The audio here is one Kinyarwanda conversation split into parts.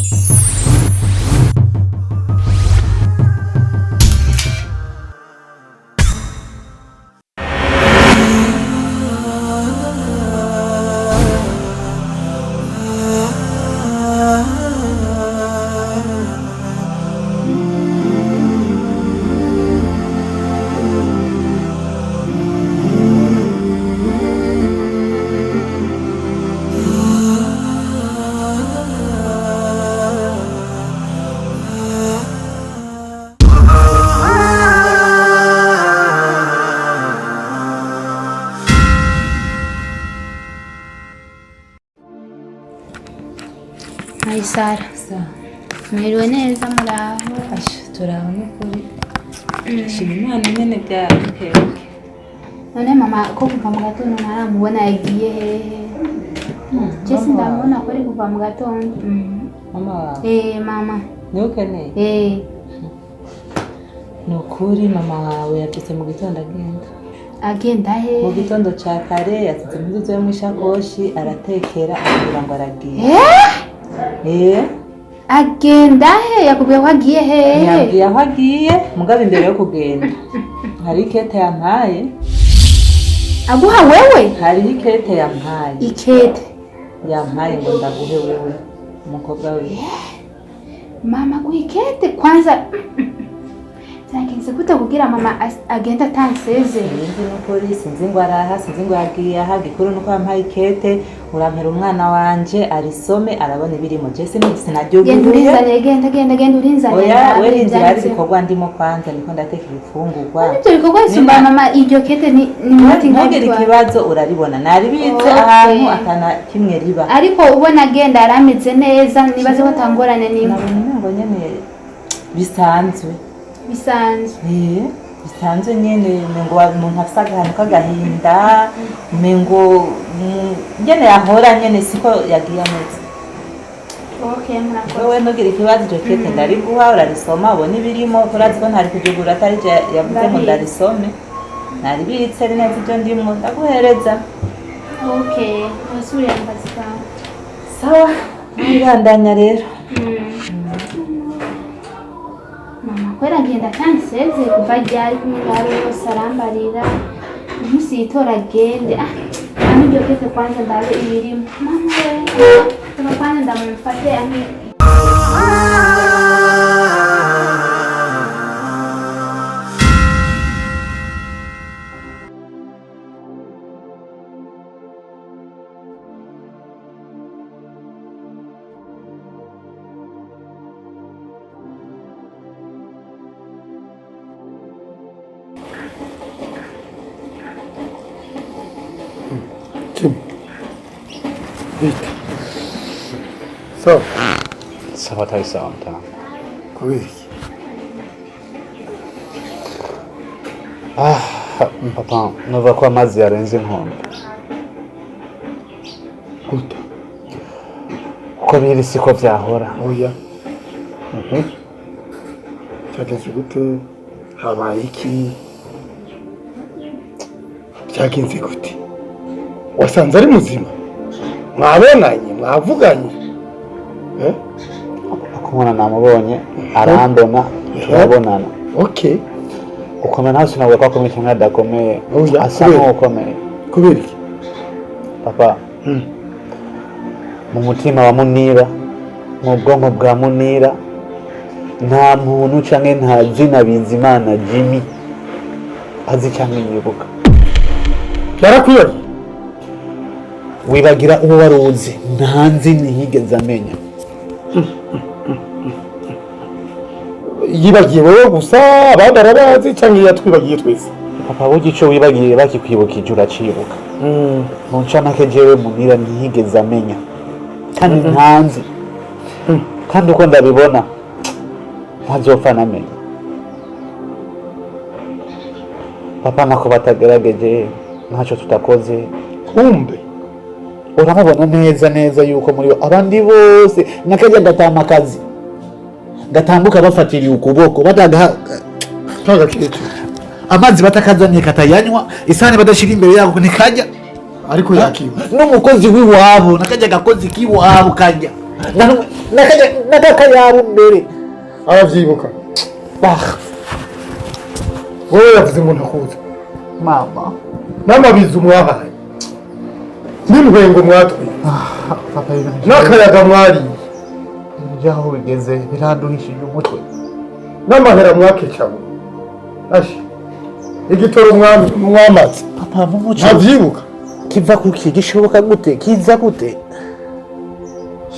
Hai Sara, mwiriwe neza muraho? Turaho n'ukuri. Shima Imana nyene byarukeke. None mama ko kuva mu gatondo ntaramubona yagiye hehe? Jesi ndamubona ko ari kuva mu gatondo. Mama wawe? Mama. Ni ukene? Ni ukuri mama wawe yabyutse mu gitondo agenda. Agenda he? Mu gitondo ca kare yasize impuzu yo mu ishakoshi aratekera agira ngo aragiye. Agenda he? Yakubwiye ko agiye he? Yabwiye aho agiye mugabe imbere yo kugenda. Hari ikete yampaye. Aguha wewe? Hari ikete yampaye. Ikete? Yampaye ngo ndaguhe wewe umukobwa we. Mama guikete kwanza. Zakinze kuta kugira mama agenda tanseze. Ndi no polisi sinzi ngo araha sinzi ngo yagiye aha gikuru nuko yampaye ikete urampera umwana wanje arisome arabona ibirimo je sinajyuguye. Genda urinzane. Oya we inzira ari bikorwa ndimo kwanza niko ndateka ibifungurwa. Nibyo bikorwa isumba mama iryo kete ni muti ngire ikibazo uraribona nari bitse ahantu atana kimwe riba. Ariko ubona agenda arameze neza nibaze ko tangorane nimwe. Nabonye nyene bisanzwe. Bisanzwe nyene ngo umuntu afisa ahantu kagahinda mengo nyene yahora nyene siko yagiye ameze. Murakoze. Wewe ntugira ikibazo cyo kete ndari guha urarisoma ubone ibirimo urazi ko ntari kujugura atari yavuze ngo ndarisome nari bitse neza ibyo ndimo ndaguhereza. Nasubira mbazika. Sawa mwibandanya rero. Mama kwera agenda kanseze kuva ryari kumwaro yose arambarira umunsi yitora agende kandi iryo kete kwanza ndabe ibirimo. Mama we kwanza ndamufate ani Sawa tayo sawa mta. Kubiki? Papa, nova kwa amazi yarenze inkombe. Gute? Uko biri siko vyahora. Oya. Cyagenze gute? Habaye iki? Cyagenze gute? Wasanze ari muzima? Mwabonanye, mwavuganye? Ukumona namubonye arambona turabonana. Okay. Ukomeye ntaso nawe kwa komeye cyangwa dakomeye. Asa n'ukomeye. Kubiri. Papa. Mu mutima wa Munira, mu bwonko bwa Munira nta muntu canke nta zina Bizimana Jimmy azi cyangwa yibuka. Yarakwiye. Wibagira uwo waruzi ntanzi ntihigeze amenya. Yibagiye wowe gusa abandi arabazi cyangwa yatwibagiye twese? Papa bugico wibagiye bakikwibukije uracibuka. Mu ncamake jewe Munira ntihigeze amenya kandi ntanzi. Kandi uko ndabibona ntazopfa namenya. Papa nako batagerageje ntacyo tutakoze. Kumbe uramubona neza yuko muri abandi bose nakajya gatamakazi gatambuka bafatiriye ukuboko bataga kagakete amazi batakazanye katayanywa isane badashira imbere yabo nikajya ariko yakiba n'umukozi w'iwabo nakajya gakozi kiwabo kajya n'akayabo mbere aravyibuka wowe yavuze ngo ntakuzi mama n'amabizu mwahaye n'intwengo mwatwe papa ibintu n'akayaga mwariye byaho bigeze biranduhishije umutwe n'amahera mwakecawe ashi igitoro mwamaze papa mumuco ntavyibuka kiva kuki gishoboka gute kiza gute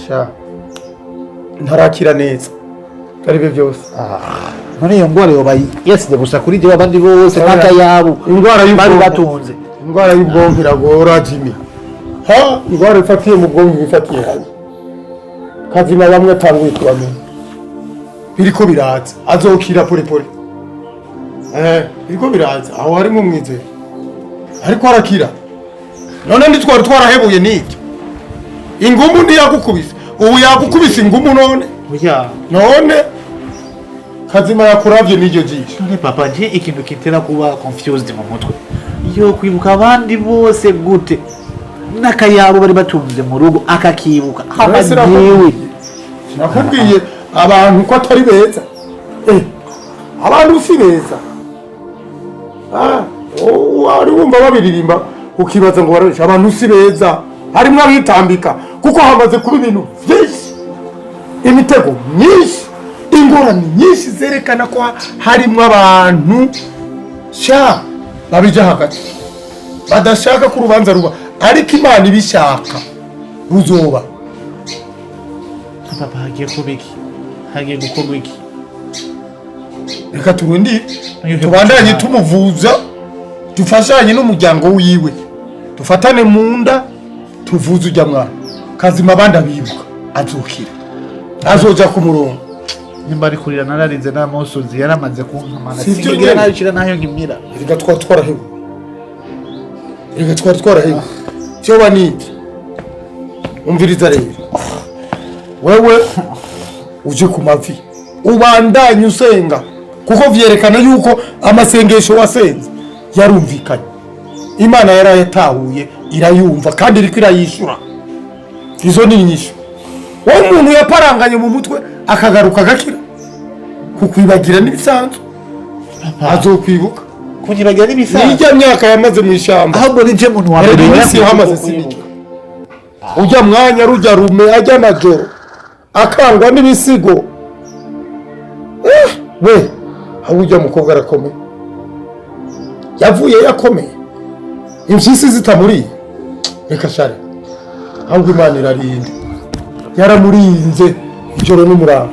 sha ntarakira neza aribe byose none iyo ngwara yoba yasize gusa kuri jewe abandi bose n'akayabo indwara bari batunze indwara y'ubwonko iragora Jimmy indwara ifatiye mu bwonko ifatiye hano kazima bamwe atanguye kubamenya biriko biraza azokira pole biriko biraza aho harimo umwizero ariko arakira none ntitwari twarahebuye n'ibyo ingumu ntiyagukubise ubu yagukubise ingumu none kazima yakuravye n'iryo jisho none papa je ikintu kitera kuba confused mu mutwe yo kwibuka abandi bose gute n'akayabo bari batunze mu rugo akakibuka abagiwe nakubwiye abantu ko atari beza abantu si beza wari wumva babiririmba ukibaza ngo barabisha abantu si beza harimwo abitambika kuko hamaze kuba ibintu vyinshi imitego myinshi ingorane nyinshi zerekana ko harimwo abantu sha babija hagati badashaka ko urubanza ruba ariko Imana ibishaka ruzoba papa hagiye kubiki hagiye gukorwa iki reka turundi tubandanye tumuvuza dufashanye n'umuryango wiwe dufatane mu nda tuvuze ujya mwana kazima abandi abibuka azukira azoja ku murongo nimba ari kurira nararize n'amusozi yaramaze kunkamana sivyo ngira nabishira nayo ngimira reka twarahebu cyo baniki umviriza rero wewe uje ku mavi ubandanye usenga kuko vyerekana yuko amasengesho wasenze yarumvikanye Imana yarayatahuye irayumva kandi iriko irayishura izo ni inyishu wowe umuntu yaparanganye mu mutwe akagaruka agakira kukwibagira n'ibisanzwe azokwibuka kunyibagira n'ibisanzwe nijya myaka yamaze mu ishamba ahubwo nije muntu wa mbere yamaze siniki ujya mwanya rujya rume ajya na joro akangwa n'ibisigo we aho ujya mukobwa arakomeye yavuye yakomeye impyisi zitamuriye reka share ahubwo Imana irarinda yaramurinze ijoro n'umurava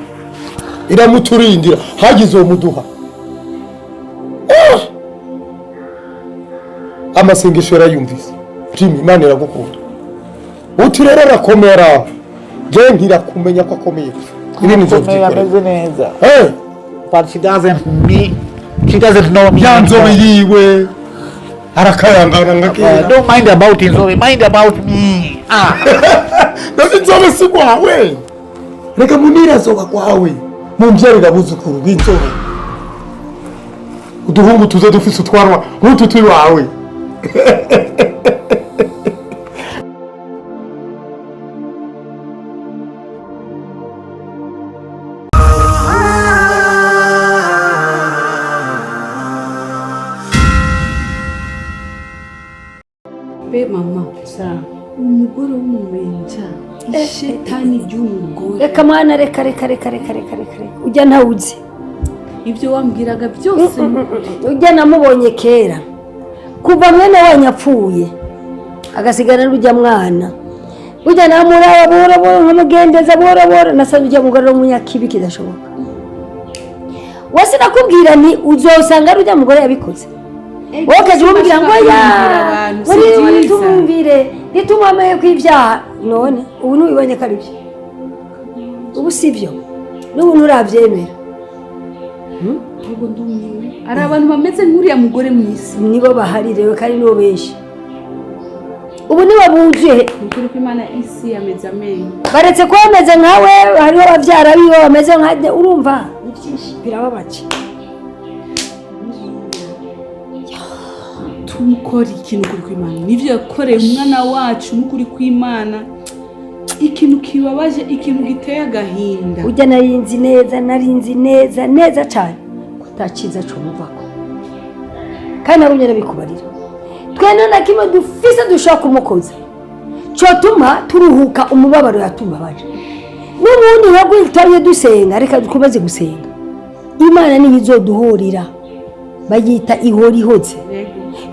iramuturindira hagize uwo muduha amasengesho yarayumvise Jimmy Imana iragukunda uti rero arakomeye araho je ntirakumenya ko akomeye ibintu byose ameze neza but she doesn't know me yanzobe yiwe arakayangana ngakira don't mind about inzobe mind about me none inzobe si kwawe reka munira zoba kwawe mumbyarira buzukuru bw'inzobe uduhungu tuze dufise utwarwa nk'utu turi wawe be mama umugore w'umumenja ishetani ry'umugore reka mwana reka ujya ntawuzi ibyo wambwiraga byose ujya namubonye kera kuva mwene wanyu apfuye agasigana n'ujya mwana ujya namuraba bora nkamugendeza bora nasanze ujya mugore w'umunyakibi kidashoboka wese nakubwira ni uzosanga ari ujya mugore yabikoze wowe ukaje umubwira ngo muri tumwumvire nitumwameye kw'ibyaha none ubu ntubibonye ko ari byo ubu si byo n'ubu nturabyemera ahubwo ndumiwe hari abantu bameze nk'uriya mugore mu isi nibo bahari rero kandi nibo benshi ubu nibo buzuye ukuri ko Imana isi yameze amenyo baretse kuba bameze nkawe hariho ababyara biwe bameze nka urumva ni byinshi birababaje tumukora ikintu kuri kw'Imana nivyo yakoreye umwana wacu n'ukuri kw'Imana ikintu kibabaje, ikintu giteye agahinda. ujya narinzi neza cyane kutakiza cumuvako kandi nabonye nabikubarira twene na kimwe dufise dushaka umukozi cyotuma turuhuka umubabaro yatubabaje n'ubundi ntabwo twaje dusenga reka dukomeze gusenga Imana niyo izoduhurira bayita ihorihoze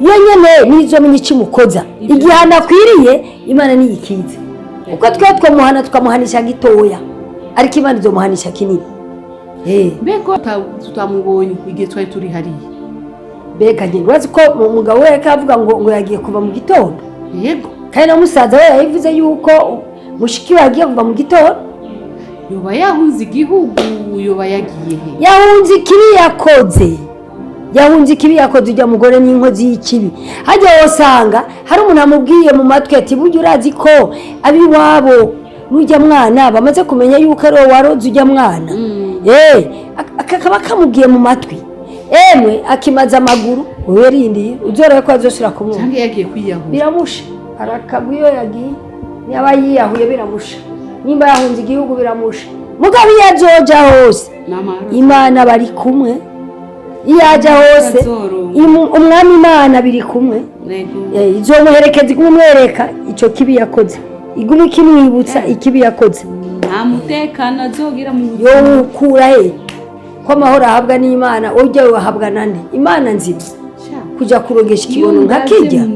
iyo nyene nizo menye ikimukoza igihana kwiriye Imana niyikize uko twamuhana tukamuhanisha gitoya ariko Imana izomuhanisha kinini Mbeko tutamubonye igihe twari turi hariya. Beka nyine wazi ko umugabo we kavuga ngo yagiye kuva mu gitondo. Yego. Kandi na musaza we yavuze yuko mushiki we yagiye kuva mu gitondo. Yoba yahunze igihugu, yoba yagiye he? Yahunze ikibi yakoze ujya mugore n'inkozi y'ikibi. Hajya wosanga hari umuntu amubwiye mu matwi ati burya urazi ko abiwabo n'ujya mwana bamaze kumenya yuko ari waroze ujya mwana. Akaba kamubwiye mu matwi. Emwe akimaza amaguru uwerindiye uzora ko azoshira kumwe. Cyangwa yagiye kwiyahura. Biramusha. Arakagwiyo yagiye. Yaba yiyahuye biramusha. Nimba yahunze igihugu biramusha. Mugabe yajoja hose. Imana bari kumwe. Iyaja hose. Umwami Imana biri kumwe. Izomuherekeza kumwereka ico kibi yakoze. Igumi kimwibutsa ikibi yakoze. Nta mutekano azogira mu yo ukura he ko amahoro ahabwa n'Imana ujye wahabwa nande Imana nzima kuja kurogesha ikibono nkakijya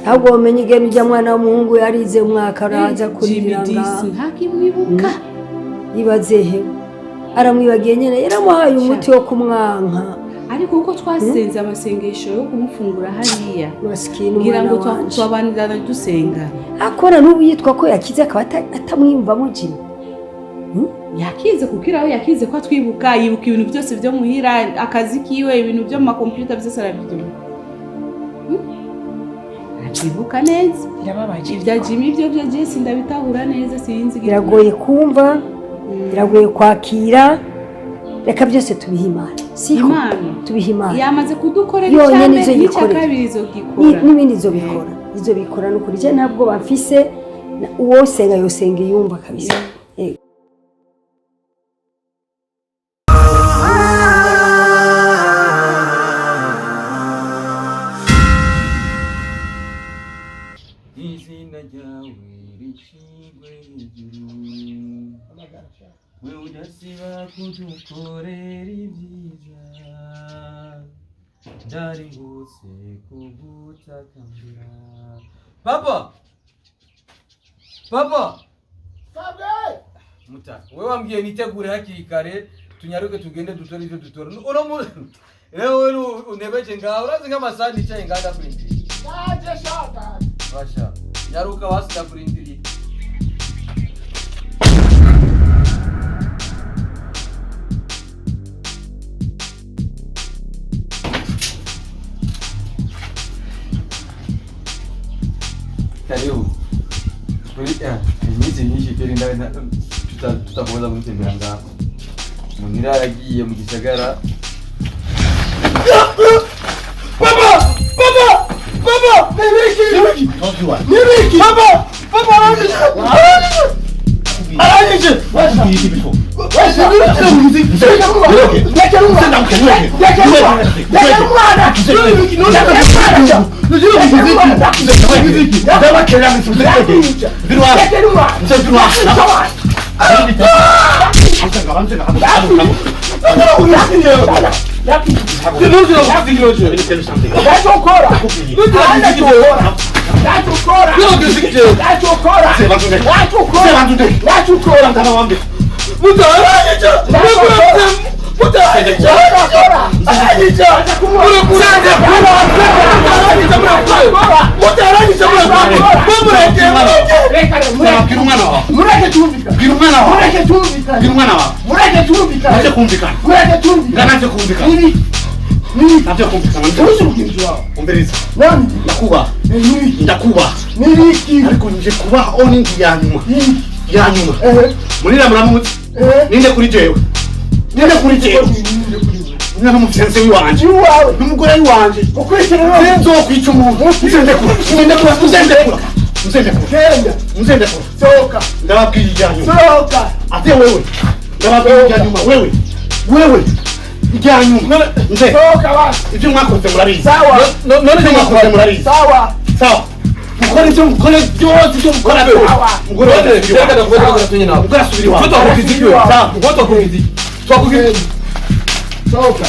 ahubwo umenye igeno ujya mwana w'umuhungu yarize umwaka araza kuriranga ntakimwibuka ibazehe aramwibagiye nyene yaramuhaye umuti wo kumwanka ariko uko twasenze amasengesho yo kumufungura hariya ngira ngo twabanirana dusenga akora n'ubu yitwa ko yakize akaba atamwiyumvamo jini yakize kukiraho yakize ko atwibuka yibuka ibintu byose byo muhira akazi kiwe ibintu byo mu computer byose arabigira akibuka neza birababaje ibya Jimmy ibyo byo Jesse ndabitahura neza sinzi biragoye kumva biragoye kwakira reka byose tubihimana siko tubihimana yamaze kudukorera cyane n'icyakabirizo gikora n'ibindi zo bikora no kuri je ntabwo bafise uwo senga yosenga yumva kabisa we udasiba kudukorera ibyiza ndari ngutse kugutakambira papa muta we wambwiye nitegure hakiri kare tunyaruke tugende dutore ibyo dutora rero unebeje ngaho urazi nk'amasaha nicaye nganda kurindira yaje shaka basha nyaruka wasida kurindira karibu iminsi myinshi turi ndabona tutakomeza gutembera ngaho munira yaragiye mu gisagara papa nibiki papa ariko nje kuba oni yanyuma munira muramutse ninde kuri jewe nina mufense wanje n'umugore wanje ukwishira nzo kwica umuntu uzende kura Mzende soka ndababwira ijyanyuma soka ate wewe ndababwira ijyanyuma wewe ijyanyuma nze soka basi ibyo mwakoze murabizi sawa none mwakoze murabizi sawa mukore ibyo mukore byose ibyo mukora sawa mukore reka ndakubaza tunye nawe ugasubira iwawe twakugize ibyo sawa twakugize twakugize soka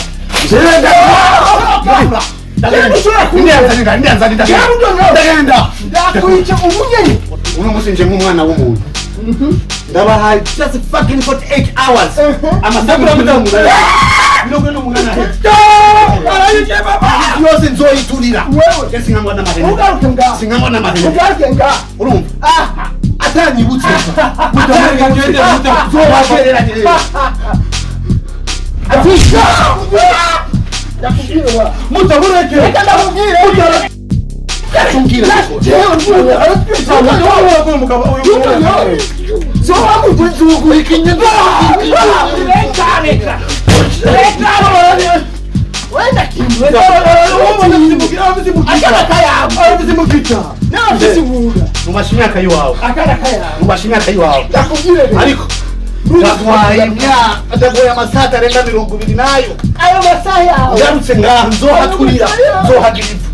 ndagenda ndakwica umunyeni uno munsi nje nk'umwana w'umuntu ndabahaye just fucking 48 hours amasabura mutamura bilogo no mungana arayike baba yose nzoyiturira wewe singangwa n'amahene ugaruke nga singangwa n'amahene ugaruke nga urumva atanyibutse mutamureka ngende zobagereranye atisha yakubwira mutamureke reka ndamubwire mumashimyaka yiwawe ariko ndagoye amasaha atarenga 20 nayo ayo masaha yawe ngarutse ngaha nzohaturira nzohagira ivu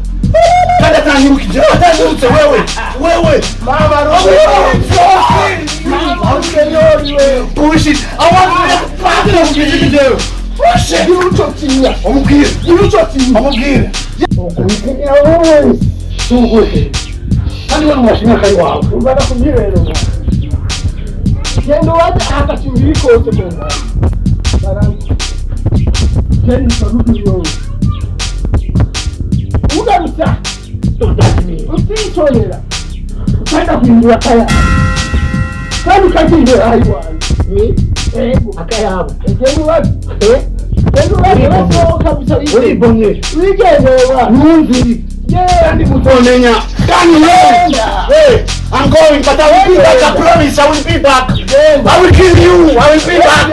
kandi atanyirukije atanyirutse wewe mama roho bullshit abantu bakira mugije bullshit yirucokinya omubwire sugwe kandi wano mashina kai wawe ubana kumyirero gendo wade akachimiri kose mwana barangi gendo sarudu yo ugaruta utitonera ukanda kuindura kaya kandi ukakindura hayiwani akayabo gendo wade gendo wade basohoka bisari uribonye wigendewa numviri kandi mutonenya kandi hey I'm going, but I will be back. I promise I will be back. I will kill you. I will be back.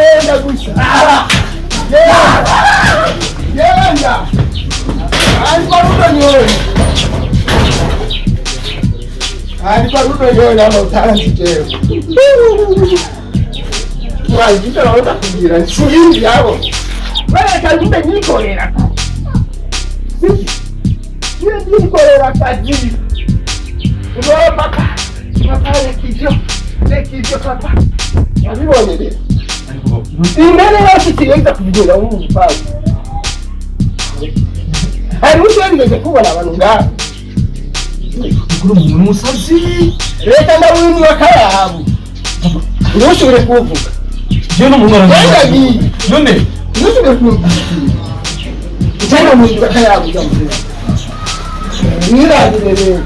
papa wabibonye rero imbere yose kirenda kubigira wumva hari ushobora kubona abantu ngaho kuri umuntu musazi leta ndawimwe akayabo urushobora kuvuga je no mumara none urushobora kuvuga cyane mu akayabo jambo niragire rero